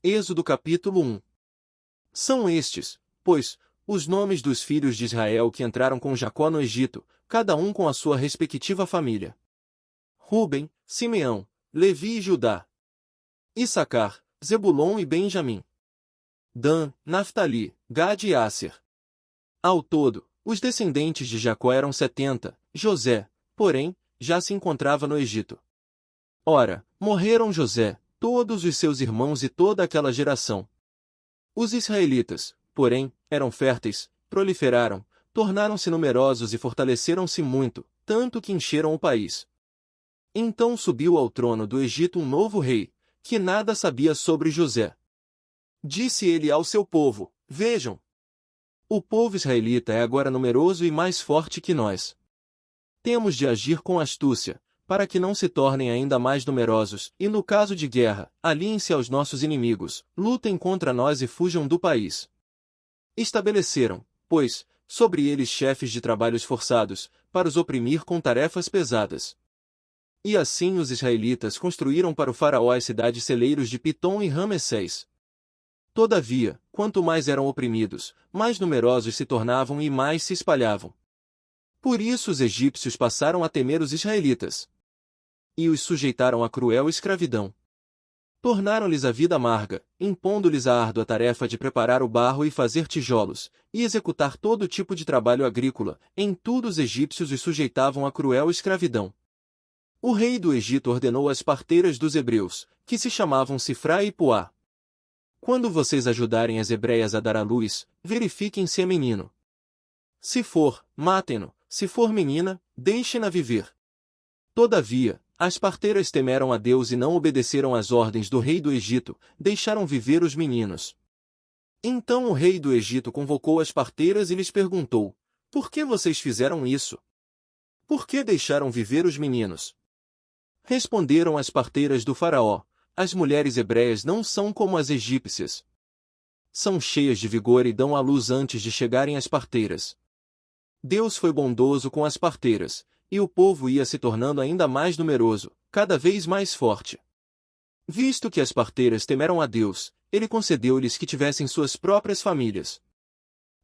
Êxodo capítulo 1. São estes, pois, os nomes dos filhos de Israel que entraram com Jacó no Egito, cada um com a sua respectiva família: Rúben, Simeão, Levi e Judá. Issacar, Zebulon e Benjamim. Dan, Naftali, Gade e Asser. Ao todo, os descendentes de Jacó eram 70, José, porém, já se encontrava no Egito. Ora, morreram José, todos os seus irmãos e toda aquela geração. Os israelitas, porém, eram férteis, proliferaram, tornaram-se numerosos e fortaleceram-se muito, tanto que encheram o país. Então subiu ao trono do Egito um novo rei, que nada sabia sobre José. Disse ele ao seu povo: Vejam! O povo israelita é agora numeroso e mais forte que nós. Temos de agir com astúcia, para que não se tornem ainda mais numerosos, e no caso de guerra, aliem-se aos nossos inimigos, lutem contra nós e fujam do país. Estabeleceram, pois, sobre eles chefes de trabalhos forçados, para os oprimir com tarefas pesadas. E assim os israelitas construíram para o faraó as cidades celeiros de Pitom e Ramessés. Todavia, quanto mais eram oprimidos, mais numerosos se tornavam e mais se espalhavam. Por isso os egípcios passaram a temer os israelitas. E os sujeitaram à cruel escravidão. Tornaram-lhes a vida amarga, impondo-lhes a árdua tarefa de preparar o barro e fazer tijolos, e executar todo tipo de trabalho agrícola. Em tudo os egípcios os sujeitavam à cruel escravidão. O rei do Egito ordenou às parteiras dos hebreus, que se chamavam Sifra e Puá: Quando vocês ajudarem as hebreias a dar à luz, verifiquem se é menino. Se for, matem-no, se for menina, deixem-na viver. Todavia, as parteiras temeram a Deus e não obedeceram às ordens do rei do Egito, deixaram viver os meninos. Então o rei do Egito convocou as parteiras e lhes perguntou: Por que vocês fizeram isso? Por que deixaram viver os meninos? Responderam as parteiras do faraó: As mulheres hebreias não são como as egípcias. São cheias de vigor e dão à luz antes de chegarem as parteiras. Deus foi bondoso com as parteiras, e o povo ia se tornando ainda mais numeroso, cada vez mais forte. Visto que as parteiras temeram a Deus, ele concedeu-lhes que tivessem suas próprias famílias.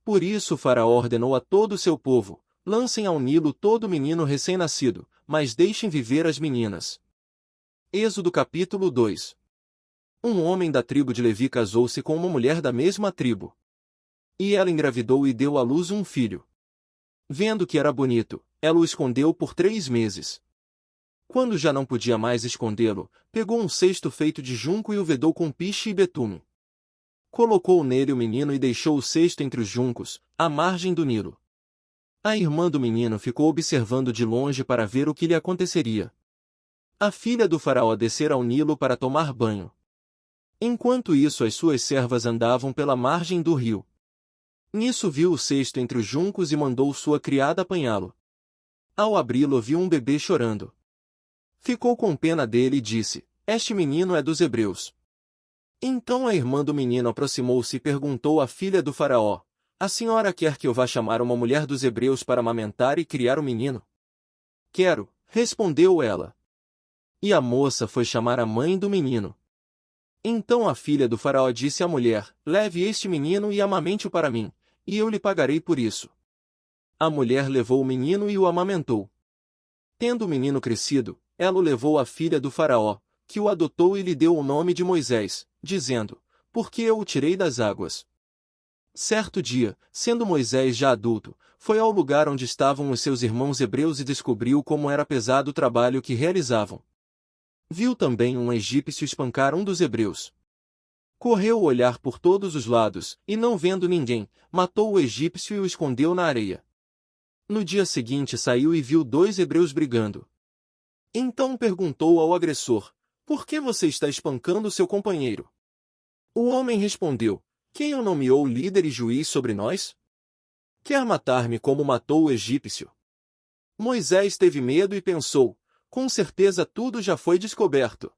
Por isso o faraó ordenou a todo o seu povo: Lancem ao Nilo todo menino recém-nascido, mas deixem viver as meninas. Êxodo capítulo 2. Um homem da tribo de Levi casou-se com uma mulher da mesma tribo. E ela engravidou e deu à luz um filho. Vendo que era bonito, ela o escondeu por 3 meses. Quando já não podia mais escondê-lo, pegou um cesto feito de junco e o vedou com piche e betume. Colocou nele o menino e deixou o cesto entre os juncos, à margem do Nilo. A irmã do menino ficou observando de longe para ver o que lhe aconteceria. A filha do faraó descera ao Nilo para tomar banho. Enquanto isso as suas servas andavam pela margem do rio. Nisso viu o cesto entre os juncos e mandou sua criada apanhá-lo. Ao abri-lo viu um bebê chorando. Ficou com pena dele e disse: Este menino é dos hebreus. Então a irmã do menino aproximou-se e perguntou à filha do faraó: A senhora quer que eu vá chamar uma mulher dos hebreus para amamentar e criar o menino? Quero, respondeu ela. E a moça foi chamar a mãe do menino. Então a filha do faraó disse à mulher: Leve este menino e amamente-o para mim, e eu lhe pagarei por isso. A mulher levou o menino e o amamentou. Tendo o menino crescido, ela o levou à filha do faraó, que o adotou e lhe deu o nome de Moisés, dizendo: Porque eu o tirei das águas. Certo dia, sendo Moisés já adulto, foi ao lugar onde estavam os seus irmãos hebreus e descobriu como era pesado o trabalho que realizavam. Viu também um egípcio espancar um dos hebreus. Correu olhar por todos os lados, e não vendo ninguém, matou o egípcio e o escondeu na areia. No dia seguinte saiu e viu 2 hebreus brigando. Então perguntou ao agressor: Por que você está espancando seu companheiro? O homem respondeu: Quem o nomeou líder e juiz sobre nós? Quer matar-me como matou o egípcio? Moisés teve medo e pensou: Com certeza tudo já foi descoberto.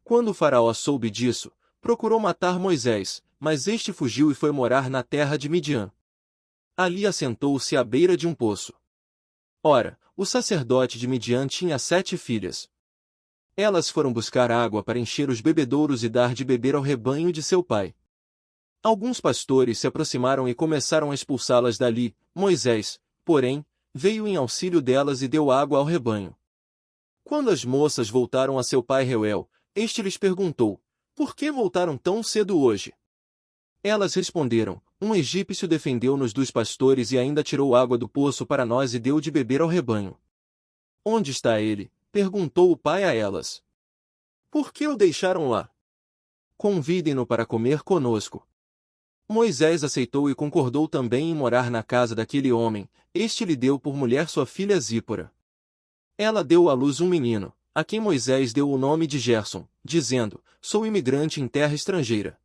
Quando o faraó soube disso, procurou matar Moisés, mas este fugiu e foi morar na terra de Midian. Ali assentou-se à beira de um poço. Ora, o sacerdote de Midian tinha 7 filhas. Elas foram buscar água para encher os bebedouros e dar de beber ao rebanho de seu pai. Alguns pastores se aproximaram e começaram a expulsá-las dali. Moisés, porém, veio em auxílio delas e deu água ao rebanho. Quando as moças voltaram a seu pai Reuel, este lhes perguntou: por que voltaram tão cedo hoje? Elas responderam: um egípcio defendeu-nos dos pastores e ainda tirou água do poço para nós e deu de beber ao rebanho. Onde está ele? Perguntou o pai a elas. Por que o deixaram lá? Convidem-no para comer conosco. Moisés aceitou e concordou também em morar na casa daquele homem. Este lhe deu por mulher sua filha Zípora. Ela deu à luz um menino, a quem Moisés deu o nome de Gerson, dizendo: sou imigrante em terra estrangeira.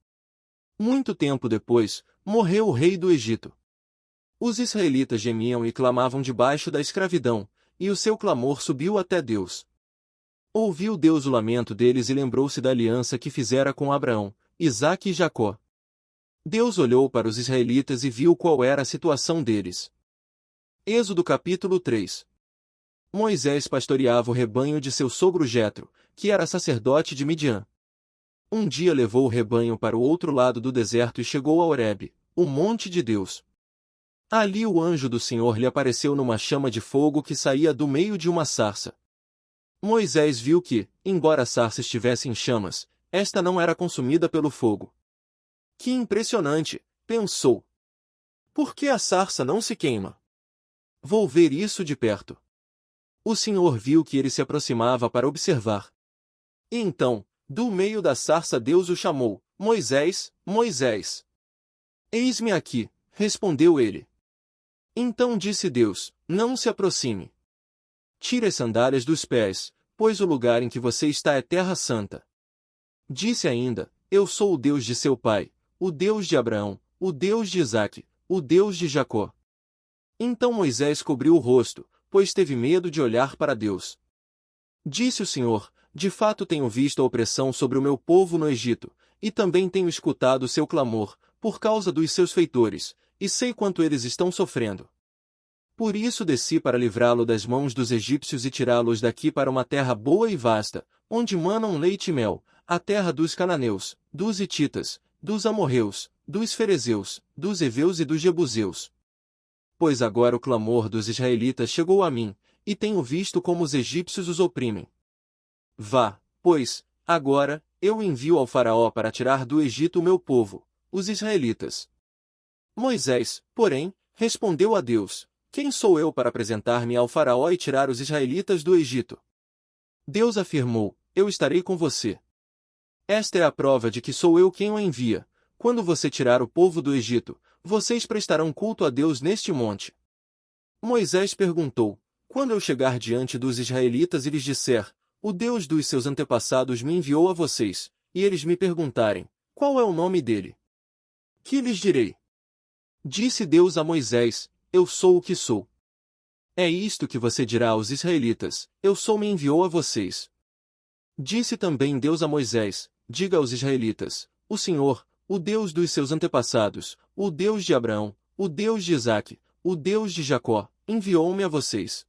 Muito tempo depois, morreu o rei do Egito. Os israelitas gemiam e clamavam debaixo da escravidão, e o seu clamor subiu até Deus. Ouviu Deus o lamento deles e lembrou-se da aliança que fizera com Abraão, Isaque e Jacó. Deus olhou para os israelitas e viu qual era a situação deles. Êxodo capítulo 3. Moisés pastoreava o rebanho de seu sogro Jetro, que era sacerdote de Midian. Um dia levou o rebanho para o outro lado do deserto e chegou a Horebe, o monte de Deus. Ali o anjo do Senhor lhe apareceu numa chama de fogo que saía do meio de uma sarça. Moisés viu que, embora a sarça estivesse em chamas, esta não era consumida pelo fogo. Que impressionante, pensou. Por que a sarça não se queima? Vou ver isso de perto. O Senhor viu que ele se aproximava para observar. E então, do meio da sarça Deus o chamou: Moisés, Moisés. Eis-me aqui, respondeu ele. Então disse Deus: não se aproxime. Tire as sandálias dos pés, pois o lugar em que você está é terra santa. Disse ainda: eu sou o Deus de seu pai, o Deus de Abraão, o Deus de Isaque, o Deus de Jacó. Então Moisés cobriu o rosto, pois teve medo de olhar para Deus. Disse o Senhor: de fato tenho visto a opressão sobre o meu povo no Egito, e também tenho escutado o seu clamor, por causa dos seus feitores, e sei quanto eles estão sofrendo. Por isso desci para livrá-lo das mãos dos egípcios e tirá-los daqui para uma terra boa e vasta, onde manam leite e mel, a terra dos cananeus, dos hititas, dos amorreus, dos ferezeus, dos heveus e dos jebuseus. Pois agora o clamor dos israelitas chegou a mim, e tenho visto como os egípcios os oprimem. Vá, pois, agora, eu envio ao faraó para tirar do Egito o meu povo, os israelitas. Moisés, porém, respondeu a Deus: quem sou eu para apresentar-me ao faraó e tirar os israelitas do Egito? Deus afirmou: eu estarei com você. Esta é a prova de que sou eu quem o envia. Quando você tirar o povo do Egito, vocês prestarão culto a Deus neste monte. Moisés perguntou: quando eu chegar diante dos israelitas e lhes disser: o Deus dos seus antepassados me enviou a vocês, e eles me perguntarem: qual é o nome dele? Que lhes direi? Disse Deus a Moisés: eu sou o que sou. É isto que você dirá aos israelitas: eu sou me enviou a vocês. Disse também Deus a Moisés: diga aos israelitas: o Senhor, o Deus dos seus antepassados, o Deus de Abraão, o Deus de Isaque, o Deus de Jacó, enviou-me a vocês.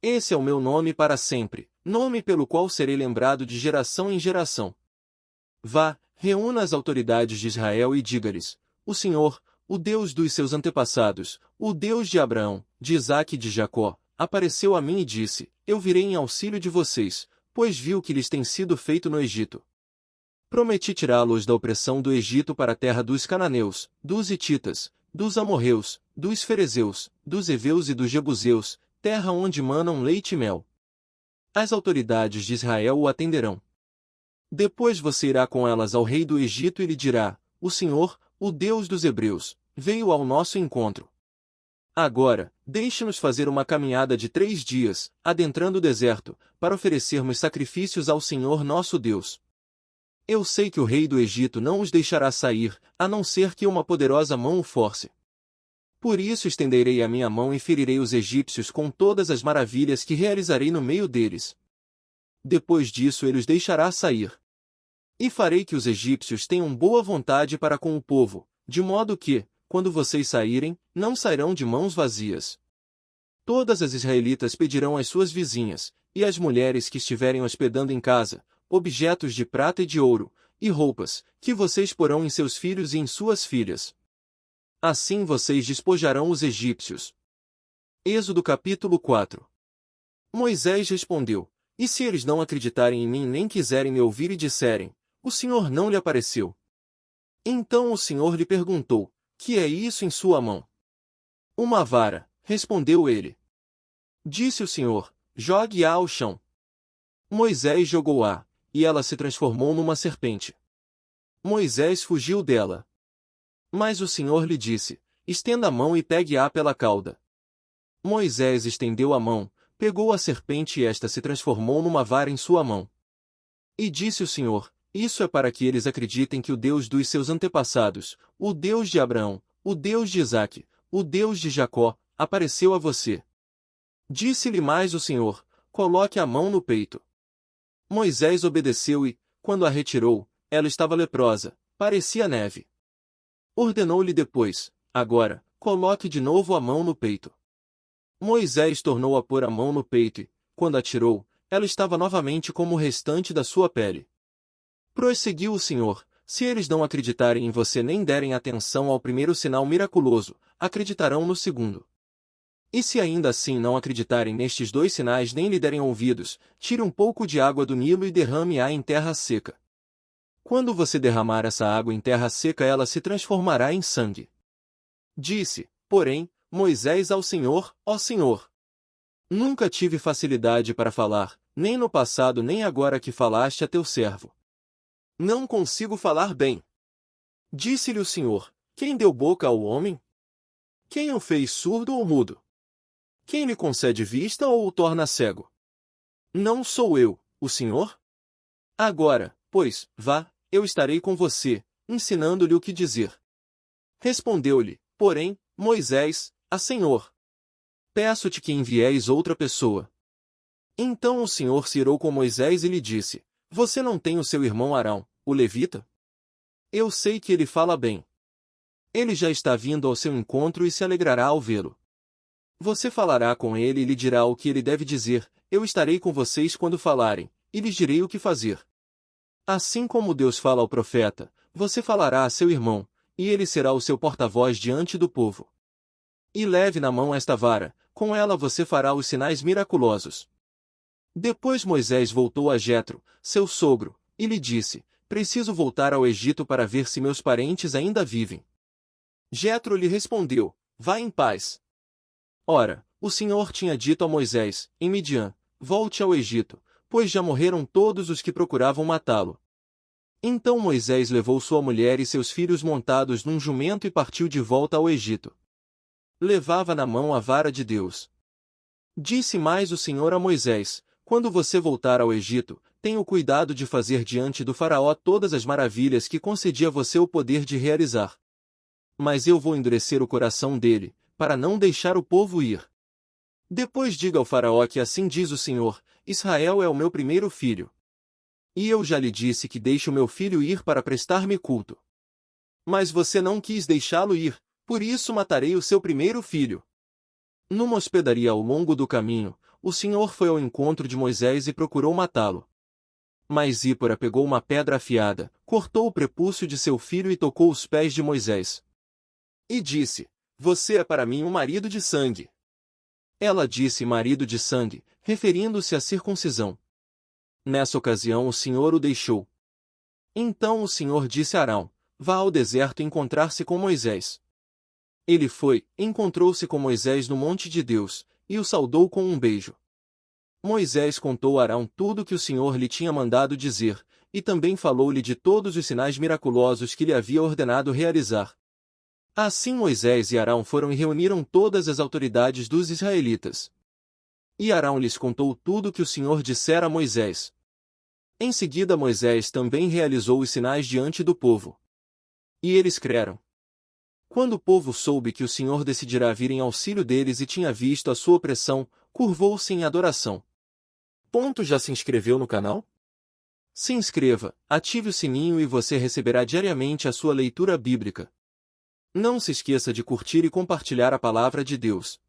Esse é o meu nome para sempre, nome pelo qual serei lembrado de geração em geração. Vá, reúna as autoridades de Israel e diga-lhes: o Senhor, o Deus dos seus antepassados, o Deus de Abraão, de Isaque e de Jacó, apareceu a mim e disse: eu virei em auxílio de vocês, pois viu que lhes tem sido feito no Egito. Prometi tirá-los da opressão do Egito para a terra dos cananeus, dos hititas, dos amorreus, dos ferezeus, dos heveus e dos jebuseus, terra onde manam leite e mel. As autoridades de Israel o atenderão. Depois você irá com elas ao rei do Egito e lhe dirá: o Senhor, o Deus dos hebreus, veio ao nosso encontro. Agora, deixe-nos fazer uma caminhada de 3 dias, adentrando o deserto, para oferecermos sacrifícios ao Senhor nosso Deus. Eu sei que o rei do Egito não os deixará sair, a não ser que uma poderosa mão o force. Por isso estenderei a minha mão e ferirei os egípcios com todas as maravilhas que realizarei no meio deles. Depois disso ele os deixará sair. E farei que os egípcios tenham boa vontade para com o povo, de modo que, quando vocês saírem, não sairão de mãos vazias. Todas as israelitas pedirão às suas vizinhas: e as mulheres que estiverem hospedando em casa, objetos de prata e de ouro, e roupas, que vocês porão em seus filhos e em suas filhas. Assim vocês despojarão os egípcios. Êxodo capítulo 4. Moisés respondeu: E se eles não acreditarem em mim nem quiserem me ouvir e disserem, o Senhor não lhe apareceu? Então o Senhor lhe perguntou: Que é isso em sua mão? Uma vara, respondeu ele. Disse o Senhor: Jogue-a ao chão. Moisés jogou-a, e ela se transformou numa serpente. Moisés fugiu dela. Mas o Senhor lhe disse: Estenda a mão e pegue-a pela cauda. Moisés estendeu a mão, pegou a serpente e esta se transformou numa vara em sua mão. E disse o Senhor: Isso é para que eles acreditem que o Deus dos seus antepassados, o Deus de Abraão, o Deus de Isaque, o Deus de Jacó, apareceu a você. Disse-lhe mais o Senhor: Coloque a mão no peito. Moisés obedeceu e, quando a retirou, ela estava leprosa, parecia neve. Ordenou-lhe depois: Agora, coloque de novo a mão no peito. Moisés tornou a pôr a mão no peito e, quando a tirou, ela estava novamente como o restante da sua pele. Prosseguiu o Senhor: Se eles não acreditarem em você nem derem atenção ao primeiro sinal miraculoso, acreditarão no segundo. E se ainda assim não acreditarem nestes dois sinais nem lhe derem ouvidos, tire um pouco de água do Nilo e derrame-a em terra seca. Quando você derramar essa água em terra seca, ela se transformará em sangue. Disse, porém, Moisés ao Senhor: Ó Senhor, nunca tive facilidade para falar, nem no passado nem agora que falaste a teu servo. Não consigo falar bem. Disse-lhe o Senhor: Quem deu boca ao homem? Quem o fez surdo ou mudo? Quem lhe concede vista ou o torna cego? Não sou eu, o Senhor? Agora, pois, vá, eu estarei com você, ensinando-lhe o que dizer. Respondeu-lhe, porém, Moisés: a Senhor, peço-te que envieis outra pessoa. Então o Senhor se irou com Moisés e lhe disse: Você não tem o seu irmão Arão, o levita? Eu sei que ele fala bem. Ele já está vindo ao seu encontro e se alegrará ao vê-lo. Você falará com ele e lhe dirá o que ele deve dizer. Eu estarei com vocês quando falarem, e lhes direi o que fazer. Assim como Deus fala ao profeta, você falará a seu irmão, e ele será o seu porta-voz diante do povo. E leve na mão esta vara, com ela você fará os sinais miraculosos. Depois Moisés voltou a Jetro, seu sogro, e lhe disse: Preciso voltar ao Egito para ver se meus parentes ainda vivem. Jetro lhe respondeu: Vá em paz. Ora, o Senhor tinha dito a Moisés, em Midian: Volte ao Egito, pois já morreram todos os que procuravam matá-lo. Então Moisés levou sua mulher e seus filhos montados num jumento e partiu de volta ao Egito. Levava na mão a vara de Deus. Disse mais o Senhor a Moisés: Quando você voltar ao Egito, tenha o cuidado de fazer diante do faraó todas as maravilhas que concedi a você o poder de realizar. Mas eu vou endurecer o coração dele, para não deixar o povo ir. Depois diga ao faraó que assim diz o Senhor: Israel é o meu primeiro filho. E eu já lhe disse que deixe o meu filho ir para prestar-me culto. Mas você não quis deixá-lo ir, por isso matarei o seu primeiro filho. Numa hospedaria ao longo do caminho, o Senhor foi ao encontro de Moisés e procurou matá-lo. Mas Zípora pegou uma pedra afiada, cortou o prepúcio de seu filho e tocou os pés de Moisés. E disse: Você é para mim um marido de sangue. Ela disse marido de sangue, referindo-se à circuncisão. Nessa ocasião o Senhor o deixou. Então o Senhor disse a Arão: Vá ao deserto encontrar-se com Moisés. Ele foi, encontrou-se com Moisés no monte de Deus, e o saudou com um beijo. Moisés contou a Arão tudo o que o Senhor lhe tinha mandado dizer, e também falou-lhe de todos os sinais miraculosos que lhe havia ordenado realizar. Assim Moisés e Arão foram e reuniram todas as autoridades dos israelitas. E Arão lhes contou tudo o que o Senhor dissera a Moisés. Em seguida Moisés também realizou os sinais diante do povo. E eles creram. Quando o povo soube que o Senhor decidira vir em auxílio deles e tinha visto a sua opressão, curvou-se em adoração. Já se inscreveu no canal? Se inscreva, ative o sininho e você receberá diariamente a sua leitura bíblica. Não se esqueça de curtir e compartilhar a palavra de Deus.